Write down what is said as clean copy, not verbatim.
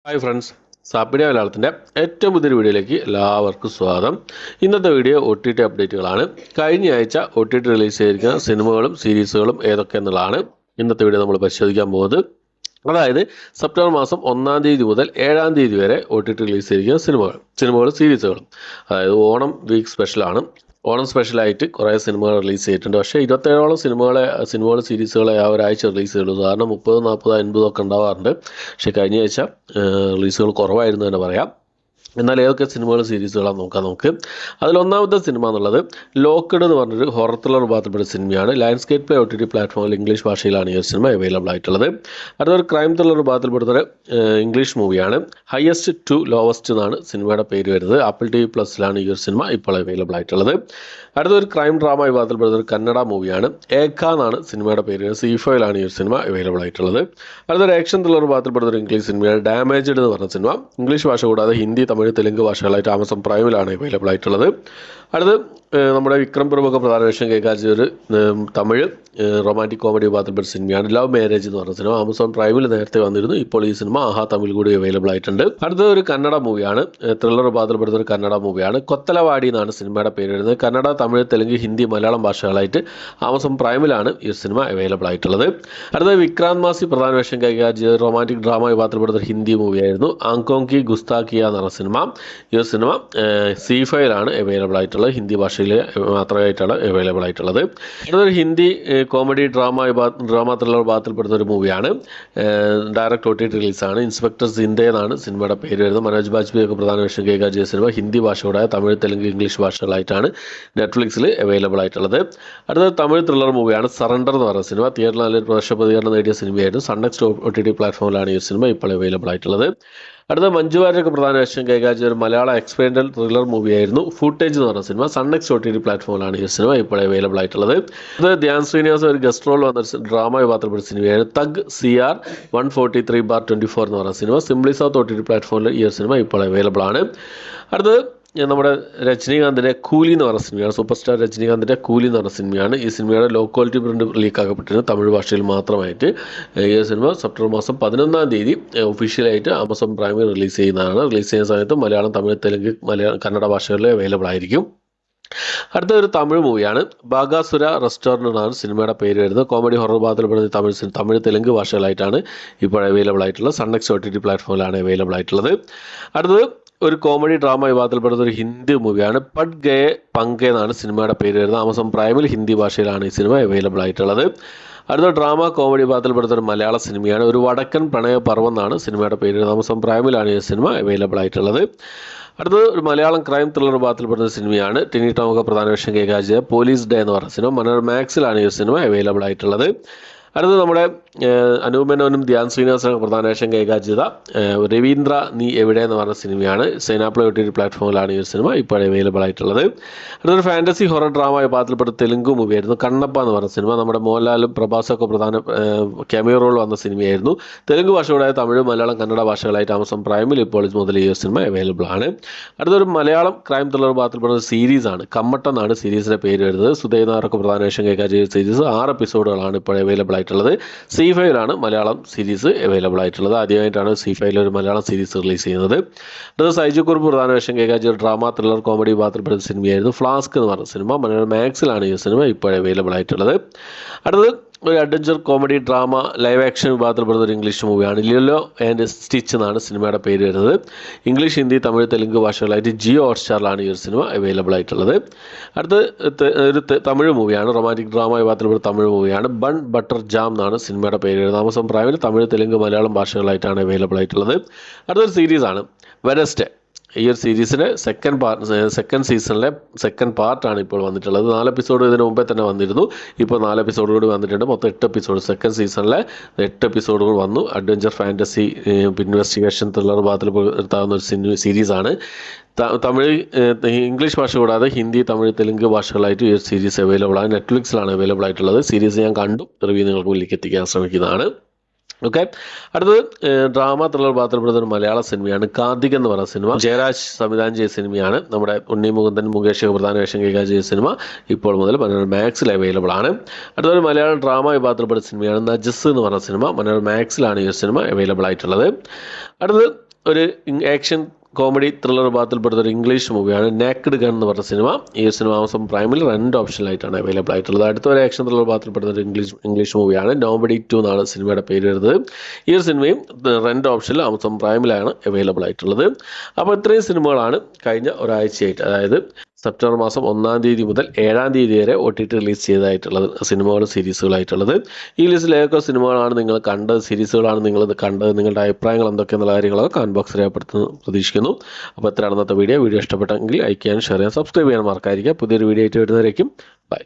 Hi friends, സാപ്പിഡിയ മലയാളത്തിൻ്റെ ഏറ്റവും പുതിയൊരു വീഡിയോയിലേക്ക് എല്ലാവർക്കും സ്വാഗതം. ഇന്നത്തെ വീഡിയോ OTT അപ്ഡേറ്റുകളാണ്. കഴിഞ്ഞ ആഴ്ച OTT റിലീസ് ചെയ്തിരിക്കുന്ന സിനിമകളും സീരീസുകളും ഏതൊക്കെയെന്നുള്ളതാണ് ഇന്നത്തെ വീഡിയോ നമ്മൾ പരിശോധിക്കാൻ പോകുന്നത്. അതായത് സെപ്റ്റംബർ മാസം 1-ാം തീയതി മുതൽ 7-ാം തീയതി വരെ OTT റിലീസ് ചെയ്തിരിക്കുന്ന സിനിമകളും സീരീസുകളും. അതായത് ഓണം വീക്ക് സ്പെഷ്യലാണ്. ഓണം സ്പെഷ്യലായിട്ട് കുറേ സിനിമകൾ റിലീസ് ചെയ്തിട്ടുണ്ട്. പക്ഷേ 27ഓളം സിനിമകൾ സീരീസുകൾ ആ ഒരാഴ്ച റിലീസ് ചെയ്യുള്ളൂ. കാരണം 30, 40, 50 ഒക്കെ ഉണ്ടാവാറുണ്ട്. പക്ഷേ കഴിഞ്ഞ ആഴ്ച റിലീസുകൾ കുറവായിരുന്നു തന്നെ പറയാം. എന്നാൽ ഏതൊക്കെ സിനിമകൾ സീരീസുകളാണ് നോക്കാം നമുക്ക്. അതിലൊന്നാമത്തെ സിനിമ എന്നുള്ളത് ലോക്ക്ഡ് എന്ന് പറഞ്ഞൊരു ഹൊറർ ത്രില്ലർ വിഭാഗത്തിൽപ്പെട്ട സിനിമയാണ്. ലയൺസ്ഗേറ്റ് പ്ലേ OTT പ്ലാറ്റ്ഫോമിൽ ഇംഗ്ലീഷ് ഭാഷയിലാണ് ഈ ഒരു സിനിമ അവൈലബിൾ ആയിട്ടുള്ളത്. അടുത്തൊരു ക്രൈം ത്രില്ലർ വിഭാഗത്തിൽപ്പെടുന്ന ഇംഗ്ലീഷ് മൂവിയാണ്. ഹയസ്റ്റ് ടു ലോവസ്റ്റ് എന്നാണ് സിനിമയുടെ പേര് വരുന്നത്. ആപ്പിൾ TV പ്ലസിലാണ് ഈ ഒരു സിനിമ ഇപ്പോൾ അവൈലബിൾ ആയിട്ടുള്ളത്. അടുത്തൊരു ക്രൈം ഡ്രാമ വിഭാഗത്തിൽപ്പെടുന്ന ഒരു കന്നഡ മൂവിയാണ്. ഏക എന്നാണ് സിനിമയുടെ പേര്. C5ലാണ് ഈ ഒരു സിനിമ അവൈലബിൾ ആയിട്ടുള്ളത്. അടുത്തൊരു ആക്ഷൻ ത്രില്ലർ വിഭാഗത്തിൽപ്പെടുന്ന ഒരു ഇംഗ്ലീഷ് സിനിമയാണ് ഡാമേജ്ഡ് എന്ന് പറഞ്ഞ സിനിമ. ഇംഗ്ലീഷ് ഭാഷ കൂടാതെ ഹിന്ദി, തമിഴ്, തെലുങ്ക് ഭാഷകളായിട്ട് ആമസോൺ പ്രൈമിലാണ് അവൈലബിൾ ആയിട്ടുള്ളത്. അടുത്ത് നമ്മുടെ വിക്രം പ്രഭുവൊക്കെ പ്രധാന വേഷം കൈകാര്യം ചെയ്തൊരു തമിഴ് റൊമാൻറ്റിക് കോമഡി വിഭാഗത്തിൽപ്പെട്ട സിനിമയാണ് ലവ് മാരേജ് എന്ന് പറഞ്ഞ സിനിമ. ആമസോൺ പ്രൈമിൽ നേരത്തെ വന്നിരുന്നു. ഇപ്പോൾ ഈ സിനിമ ആഹാ തമിഴ് കൂടി അവൈലബിൾ ആയിട്ടുണ്ട്. അടുത്ത ഒരു കന്നഡ മൂവിയാണ്. ത്രില്ലർ വിഭാഗത്തിൽപ്പെടുന്ന ഒരു കന്നഡ മൂവിയാണ്. കൊത്തലവാടി എന്നാണ് സിനിമയുടെ പേര് വരുന്നത്. കന്നഡ, തമിഴ്, തെലുങ്ക്, ഹിന്ദി, മലയാളം ഭാഷകളായിട്ട് ആമസോൺ പ്രൈമിലാണ് ഈ സിനിമ അവൈലബിൾ ആയിട്ടുള്ളത്. അടുത്ത വിക്രാന്ത് മാസി പ്രധാന വേഷം കൈകാര്യം ചെയ്ത റൊമാൻറ്റിക് ഡ്രാമ വിഭാഗത്തിൽപ്പെടുന്ന ഒരു ഹിന്ദി മൂവിയായിരുന്നു ആങ്കോങ് കി ഗുസ്താക്കിയ എന്ന് പറഞ്ഞ സിനിമ. ഈ ഒരു സിനിമ C5ലാണ് അവൈലബിൾ ആയിട്ടുള്ളത്. ഹിന്ദി ഭാഷയിൽ മാത്രമായിട്ടാണ് അവൈലബിൾ ആയിട്ടുള്ളത്. അടുത്തൊരു ഹിന്ദി കോമഡി ഡ്രാമ ത്രില്ലർ വിഭാഗത്തിൽപ്പെടുന്ന ഒരു മൂവിയാണ്. Direct OTT റിലീസാണ്. ഇൻസ്പെക്ടർ സിന്ദേ എന്നാണ് സിനിമയുടെ പേര് വരുന്നത്. മനോജ് ബാജ്പേയി ഒക്കെ പ്രധാന വേഷം കൈകാര്യം ചെയ്ത സിനിമ ഹിന്ദി ഭാഷയോടെ തമിഴ്, തെലുങ്ക്, ഇംഗ്ലീഷ് ഭാഷകളായിട്ടാണ് നെറ്റ്ഫ്ലിക്സിൽ അവൈലബിൾ ആയിട്ടുള്ളത്. അടുത്ത തമിഴ് ത്രില്ലർ മൂവിയാണ് സറണ്ടർ എന്ന് പറയുന്ന സിനിമ. തിയേറ്ററിൽ നല്ലൊരു പ്രദർശന പ്രതികരണം നേടിയ സിനിമയായിരുന്നു. സൺനെക്സ്റ്റ് OTT പ്ലാറ്റ്ഫോമിലാണ് ഈ സിനിമ ഇപ്പോൾ അവൈലബിൾ ആയിട്ടുള്ളത്. അടുത്ത മഞ്ജു വാര്യരൊക്കെ പ്രധാന വേഷം കൈകാര്യം ചെയ്ത ഒരു മലയാള എക്സ്പെരിമെന്റൽ ത്രില്ലർ മൂവിയായിരുന്നു ഫൂട്ടേജ് എന്ന് പറഞ്ഞ സിനിമ. സൺനെക്സ്റ്റ് OTT പ്ലാറ്റ്ഫോമിലാണ് ഈ സിനിമ ഇപ്പോൾ അവൈലബിൾ ആയിട്ടുള്ളത്. അത് ധ്യാൻ ശ്രീനിവാസൻ ഒരു ഗസ്റ്റ് റോൾ വന്ന ഡ്രാമ വിഭാഗത്തിൽപ്പെട്ട സിനിമയാണ് തഗ് CR 143/24 എന്ന് പറഞ്ഞ സിനിമ. സിംപ്ലി സൗത്ത് OTT പ്ലാറ്റ്ഫോമിൽ ഈ സിനിമ ഇപ്പോൾ അവൈലബിൾ ആണ്. അടുത്തത് നമ്മുടെ രജനീകാന്തിൻ്റെ കൂലി എന്ന് പറഞ്ഞ സിനിമയാണ്. സൂപ്പർ സ്റ്റാർ രജനീകാന്തിൻ്റെ കൂലി എന്ന് പറഞ്ഞ സിനിമയാണ്. ഈ സിനിമയുടെ ലോ ക്വാളിറ്റി പ്രിന്റ് ലീക്കാക്കപ്പെട്ടിരുന്നു തമിഴ് ഭാഷയിൽ മാത്രമായിട്ട്. ഈ സിനിമ സെപ്റ്റംബർ മാസം 11-ാം തീയതി ഒഫീഷ്യലായിട്ട് ആമസോൺ പ്രൈമിൽ റിലീസ് ചെയ്യുന്നതാണ്. റിലീസ് ചെയ്യുന്ന സമയത്ത് മലയാളം, തമിഴ്, തെലുങ്ക്, കന്നഡ ഭാഷകളിൽ അവൈലബിൾ ആയിരിക്കും. അടുത്ത ഒരു തമിഴ് മൂവിയാണ് ബാഗാസുര റെസ്റ്റോറൻറ്റ് എന്നാണ് സിനിമയുടെ പേര് വരുന്നത്. കോമഡി ഹൊറർ വിഭാഗത്തിൽപ്പെടുന്ന തമിഴ്, തെലുങ്ക് ഭാഷകളായിട്ടാണ് ഇപ്പോൾ അവൈലബിൾ ആയിട്ടുള്ളത്. സൺനെക്സ്റ്റ് OTT പ്ലാറ്റ്ഫോമിലാണ് അവൈലബിൾ ആയിട്ടുള്ളത്. അടുത്തത് ഒരു കോമഡി ഡ്രാമ വിഭാഗത്തിൽപ്പെടുന്ന ഒരു ഹിന്ദി മൂവിയാണ് പഡ് ഗേ പങ്കെ എന്നാണ് സിനിമയുടെ പേര് വരുന്നത്. ആമസോൺ പ്രൈമിൽ ഹിന്ദി ഭാഷയിലാണ് ഈ സിനിമ അവൈലബിൾ ആയിട്ടുള്ളത്. അടുത്ത ഡ്രാമ കോമഡി വിഭാഗത്തിൽപ്പെടുന്ന ഒരു മലയാള സിനിമയാണ് ഒരു വടക്കൻ പ്രണയപർവ്വം എന്നാണ് സിനിമയുടെ പേര്. ആമസോൺ പ്രൈമിലാണ് ഈ സിനിമ അവൈലബിൾ ആയിട്ടുള്ളത്. അടുത്തത് ഒരു മലയാളം ക്രൈം ത്രില്ലർ വിഭാഗത്തിൽപ്പെടുന്ന സിനിമയാണ് ടിനി ടോമൊക്കെ പ്രധാന വേഷം കൈകാര്യം ചെയ്ത പോലീസ് ഡേ എന്ന് പറഞ്ഞ സിനിമ. മനോരമാക്സിലാണ് ഈ സിനിമ അവൈലബിൾ ആയിട്ടുള്ളത്. അടുത്തത് നമ്മുടെ അനൂപ് മേനോനും ധ്യാൻ ശ്രീനിവാസനും പ്രധാന വേഷം കൈകാര്യം ചെയ്ത രവീന്ദ്ര നീ എവിടെ എന്ന് പറഞ്ഞ സിനിമയാണ്. സൈനാപ്ലേ OTT പ്ലാറ്റ്ഫോമിലാണ് ഈ സിനിമ ഇപ്പോൾ അവൈലബിൾ ആയിട്ടുള്ളത്. അടുത്തൊരു ഫാൻറ്റസി ഹൊറർ ഡ്രാമ വിഭാഗത്തിൽപ്പെട്ട തെലുങ്ക് മൂവിയായിരുന്നു കണ്ണപ്പ എന്ന് പറഞ്ഞ സിനിമ. നമ്മുടെ മോഹൻലാലും പ്രഭാസൊക്കെ പ്രധാന ക്യാമിയോ റോൾ വന്ന സിനിമയായിരുന്നു. തെലുങ്ക് ഭാഷയോടെ തമിഴ്, മലയാളം, കന്നഡ ഭാഷകളായിട്ട് ആമസോൺ പ്രൈമിൽ ഇപ്പോൾ മുതൽ ഈ സിനിമ അവൈലബിൾ ആണ്. അടുത്തൊരു മലയാളം ക്രൈം ത്രില്ലർ വിഭാഗത്തിൽപ്പെടുന്ന സീരീസാണ് കമ്മട്ട എന്നാണ് സീരീസിൻ്റെ പേര് വരുന്നത്. സുധൈനാറൊക്കെ പ്രധാന വേഷം കൈകാര്യം ചെയ്ത സീരീസ് 6 എപ്പിസോഡുകളാണ് ഇപ്പോൾ അവൈലബിൾ ആയിട്ടുള്ളത്. C5ലാണ് മലയാളം സീരീസ് അവൈലബിൾ ആയിട്ടുള്ളത്. ആദ്യമായിട്ടാണ് C5ൽ ഒരു മലയാളം സീരീസ് റിലീസ് ചെയ്യുന്നത്. അടുത്ത സൈജു കുറുപ്പ് പ്രധാന വേഷം കൈകാര്യം ചെയ്ത ഡ്രാമ ത്രില്ലർ കോമഡി വിഭാഗത്തിൽപ്പെടുന്ന സിനിമയായിരുന്നു ഫ്ലാസ്ക് എന്ന് പറഞ്ഞ സിനിമ. മനോരമാക്സിലാണ് ഈ സിനിമ ഇപ്പോൾ അവൈലബിൾ ആയിട്ടുള്ളത്. അടുത്തത് ഒരു adventure comedy drama live action വിഭാഗത്തിൽപ്പെടുന്ന ഒരു ഇംഗ്ലീഷ് മൂവിയാണ് ലില്ലോ ആൻഡ് സ്റ്റിച്ച് എന്നാണ് സിനിമയുടെ പേര് വരുന്നത്. ഇംഗ്ലീഷ്, ഹിന്ദി, തമിഴ്, തെലുങ്ക് ഭാഷകളായിട്ട് ജിയോ ഹോട്ട്സ്റ്റാറിലാണ് ഈ ഒരു സിനിമ അവൈലബിൾ ആയിട്ടുള്ളത്. അടുത്ത് ഒരു തമിഴ് മൂവിയാണ് റൊമാൻറ്റിക് ഡ്രാമ വിഭാഗത്തിൽപ്പെടുന്ന തമിഴ് മൂവിയാണ് ബൺ ബട്ടർ ജാം എന്നാണ് സിനിമയുടെ പേര് വരുന്നത്. ആമസോൺ പ്രൈമിൽ തമിഴ്, തെലുങ്ക്, മലയാളം ഭാഷകളായിട്ടാണ് അവൈലബിൾ ആയിട്ടുള്ളത്. അടുത്തൊരു സീരീസാണ് വെനസ്ഡേ. ഈ ഒരു സീരീസിൻ്റെ സെക്കൻഡ് സീസണിലെ സെക്കൻഡ് പാർട്ടാണ് ഇപ്പോൾ വന്നിട്ടുള്ളത്. 4 എപ്പിസോഡ് ഇതിന് മുമ്പേ തന്നെ വന്നിരുന്നു. ഇപ്പോൾ 4 എപ്പിസോഡ് കൂടി വന്നിട്ടുണ്ട്. മൊത്തം 8 എപ്പിസോഡ്. സെക്കൻഡ് സീസണിലെ 8 എപ്പിസോഡുകൾ വന്നു. അഡ്വഞ്ചർ, ഫാൻറ്റസി, ഇൻവെസ്റ്റിഗേഷൻ, ത്രില്ലർ വിഭാഗത്തിൽ എടുത്താവുന്ന ഒരു സീരീസാണ്. തമിഴ്, ഇംഗ്ലീഷ് ഭാഷ കൂടാതെ ഹിന്ദി, തമിഴ്, തെലുങ്ക് ഭാഷകളായിട്ട് ഈ ഒരു സീരീസ് അവൈലബിൾ ആണ്. നെറ്റ്ഫ്ലിക്സിലാണ് അവൈലബിൾ ആയിട്ടുള്ളത്. സീരീസ് ഞാൻ കണ്ടു, റിവ്യൂ നിങ്ങൾക്ക് മുന്നിലേക്ക് എത്തിക്കാൻ ശ്രമിക്കുന്നതാണ്. ഓക്കെ. അടുത്തത് ഡ്രാമ ത്രില്ലർ വിഭാഗത്തിൽപ്പെടുന്ന ഒരു മലയാള സിനിമയാണ് കാർത്തിക് എന്ന് പറയുന്ന സിനിമ. ജയരാജ് സംവിധാനം ചെയ്ത സിനിമയാണ്. നമ്മുടെ ഉണ്ണി മുകുന്ദൻ, മുകേഷ് പ്രധാന വേഷം കൈകാര്യം ചെയ്ത സിനിമ ഇപ്പോൾ മുതൽ മനോരമാക്സിൽ അവൈലബിൾ ആണ്. അടുത്തൊരു മലയാളം ഡ്രാമ വിഭാഗത്തിൽപ്പെടുന്ന സിനിമയാണ് നജസ് എന്ന് പറഞ്ഞ സിനിമ. മനോരമാക്സിലാണ് ഈ സിനിമ അവൈലബിൾ ആയിട്ടുള്ളത്. അടുത്തത് ഒരു ആക്ഷൻ കോമഡി ത്രില്ലർ വിഭാഗത്തിൽപ്പെടുന്ന ഒരു ഇംഗ്ലീഷ് മൂവിയാണ് നേക്കഡ് ഗൺ എന്ന് പറഞ്ഞ സിനിമ. ഈ സിനിമ ആമസോൺ പ്രൈമിൽ 2 ഓപ്ഷനിലായിട്ടാണ് അവൈലബിൾ ആയിട്ടുള്ളത്. അടുത്ത ഒരു ആക്ഷൻ ത്രില്ലർ വിഭാഗത്തിൽപ്പെടുന്ന ഒരു ഇംഗ്ലീഷ് മൂവിയാണ് നോബഡി 2 എന്നാണ് സിനിമയുടെ പേര് വരുന്നത്. ഈ ഒരു സിനിമയും 2 ഓപ്ഷനിൽ ആമസോൺ പ്രൈമിലാണ് അവൈലബിൾ ആയിട്ടുള്ളത്. അപ്പോൾ ഇത്രയും സിനിമകളാണ് കഴിഞ്ഞ ഒരാഴ്ചയായിട്ട്, അതായത് സെപ്റ്റംബർ മാസം 1-ാം തീയതി മുതൽ 7-ാം തീയതി വരെ OTT റിലീസ് ചെയ്തതായിട്ടുള്ളത് സിനിമകളും സീരീസുകളായിട്ടുള്ളത്. ഈ ലിസ്റ്റിൽ ഏതൊക്കെ സിനിമകളാണ് നിങ്ങൾ കണ്ടത്, സീരീസുകളാണ് നിങ്ങൾ കണ്ടത്, നിങ്ങളുടെ അഭിപ്രായങ്ങൾ എന്തൊക്കെയെന്നുള്ള കാര്യങ്ങളൊക്കെ കമന്റ് ബോക്സിൽ രേഖപ്പെടുത്തുന്നു പ്രതീക്ഷിക്കുന്നു. അപ്പോൾ ഇത്രയാണ് ഇന്നത്തെ വീഡിയോ ഇഷ്ടപ്പെട്ടെങ്കിൽ ലൈക്ക് ചെയ്യാനും ഷെയർ ചെയ്യാനും സബ്സ്ക്രൈബ് ചെയ്യാൻ മറക്കാതിരിക്കുക. പുതിയൊരു വീഡിയോ ആയിട്ട് വരുന്നവരേക്കും ബൈ.